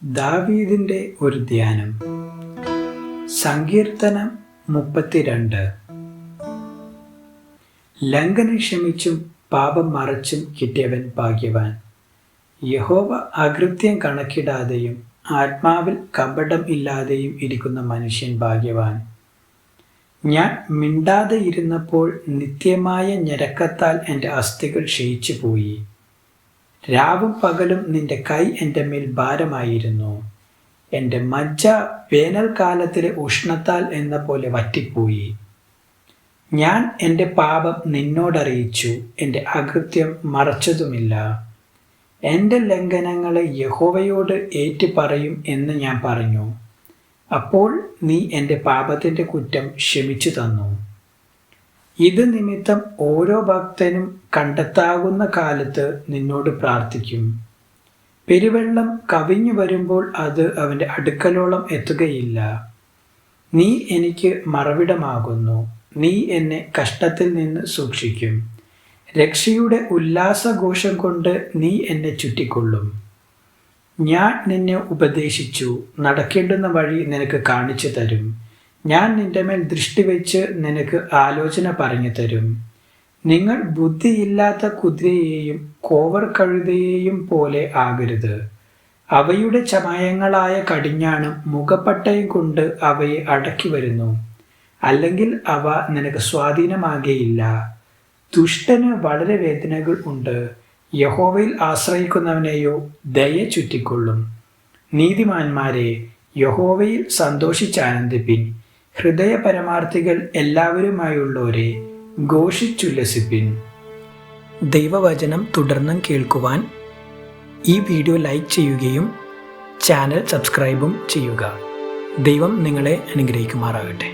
ദാവീദിന്റെ ഒരു ധ്യാനം. സങ്കീർത്തനം 32. ലംഘനം ക്ഷമിച്ചും പാപം മറച്ചും കിട്ടിയവൻ ഭാഗ്യവാൻ. യഹോവ അകൃത്യം കണക്കിടാതെയും ആത്മാവിൽ കപടം ഇല്ലാതെയും ഇരിക്കുന്ന മനുഷ്യൻ ഭാഗ്യവാൻ. ഞാൻ മിണ്ടാതെ ഇരുന്നപ്പോൾ നിത്യമായ ഞരക്കത്താൽ എൻ്റെ അസ്ഥികൾ ക്ഷയിച്ചു പോയി. രാവും പകലും നിന്റെ കൈ എൻ്റെ മേൽ ഭാരമായിരുന്നു. എൻ്റെ മജ്ജ വേനൽക്കാലത്തിലെ ഉഷ്ണത്താൽ എന്ന പോലെ വറ്റിപ്പോയി. ഞാൻ എൻ്റെ പാപം നിന്നോടറിയിച്ചു, എൻ്റെ അകൃത്യം മറച്ചതുമില്ല. എൻ്റെ ലംഘനങ്ങളെ യഹോവയോട് ഏറ്റുപറയും എന്ന് ഞാൻ പറഞ്ഞു. അപ്പോൾ നീ എൻ്റെ പാപത്തിൻ്റെ കുറ്റം ക്ഷമിച്ചു തന്നു. ഇത് നിമിത്തം ഓരോ ഭക്തനും കണ്ടെത്താകുന്ന കാലത്ത് നിന്നോട് പ്രാർത്ഥിക്കും. പെരുവെള്ളം കവിഞ്ഞു വരുമ്പോൾ അത് അവൻ്റെ അടുക്കലോളം എത്തുകയില്ല. നീ എനിക്ക് മറവിടമാകുന്നു. നീ എന്നെ കഷ്ടത്തിൽ നിന്ന് സൂക്ഷിക്കും. രക്ഷയുടെ ഉല്ലാസഘോഷം കൊണ്ട് നീ എന്നെ ചുറ്റിക്കൊള്ളും. ഞാൻ നിന്നെ ഉപദേശിച്ചു, നടക്കേണ്ടുന്ന വഴി നിനക്ക് കാണിച്ചു തരും. ഞാൻ നിന്റെ മേൽ ദൃഷ്ടി വെച്ച് നിനക്ക് ആലോചന പറഞ്ഞു തരും. നിങ്ങൾ ബുദ്ധിയില്ലാത്ത കുതിരയെയും കോവർ കഴുതയെയും പോലെ ആകരുത്. അവയുടെ ചമയങ്ങളായ കടിഞ്ഞാണും മുഖപ്പട്ടയും കൊണ്ട് അവയെ അടക്കി വരുന്നു. അല്ലെങ്കിൽ അവ നിനക്ക് സ്വാധീനമാകേയില്ല. ദുഷ്ടന് വളരെ വേദനകൾ ഉണ്ട്. യഹോവയിൽ ആശ്രയിക്കുന്നവനെയോ ദയ ചുറ്റിക്കൊള്ളും. നീതിമാന്മാരെ, യഹോവയിൽ സന്തോഷിച്ചാനന്ദിപ്പിൻ. ഹൃദയ പരമാർത്ഥികൾ എല്ലാവരുമായുള്ളവരെ ഘോഷിച്ചുല്ലസിപ്പിൻ. ദൈവവചനം തുടർന്നും കേൾക്കുവാൻ ഈ വീഡിയോ ലൈക്ക് ചെയ്യുകയും ചാനൽ സബ്സ്ക്രൈബും ചെയ്യുക. ദൈവം നിങ്ങളെ അനുഗ്രഹിക്കുമാറാകട്ടെ.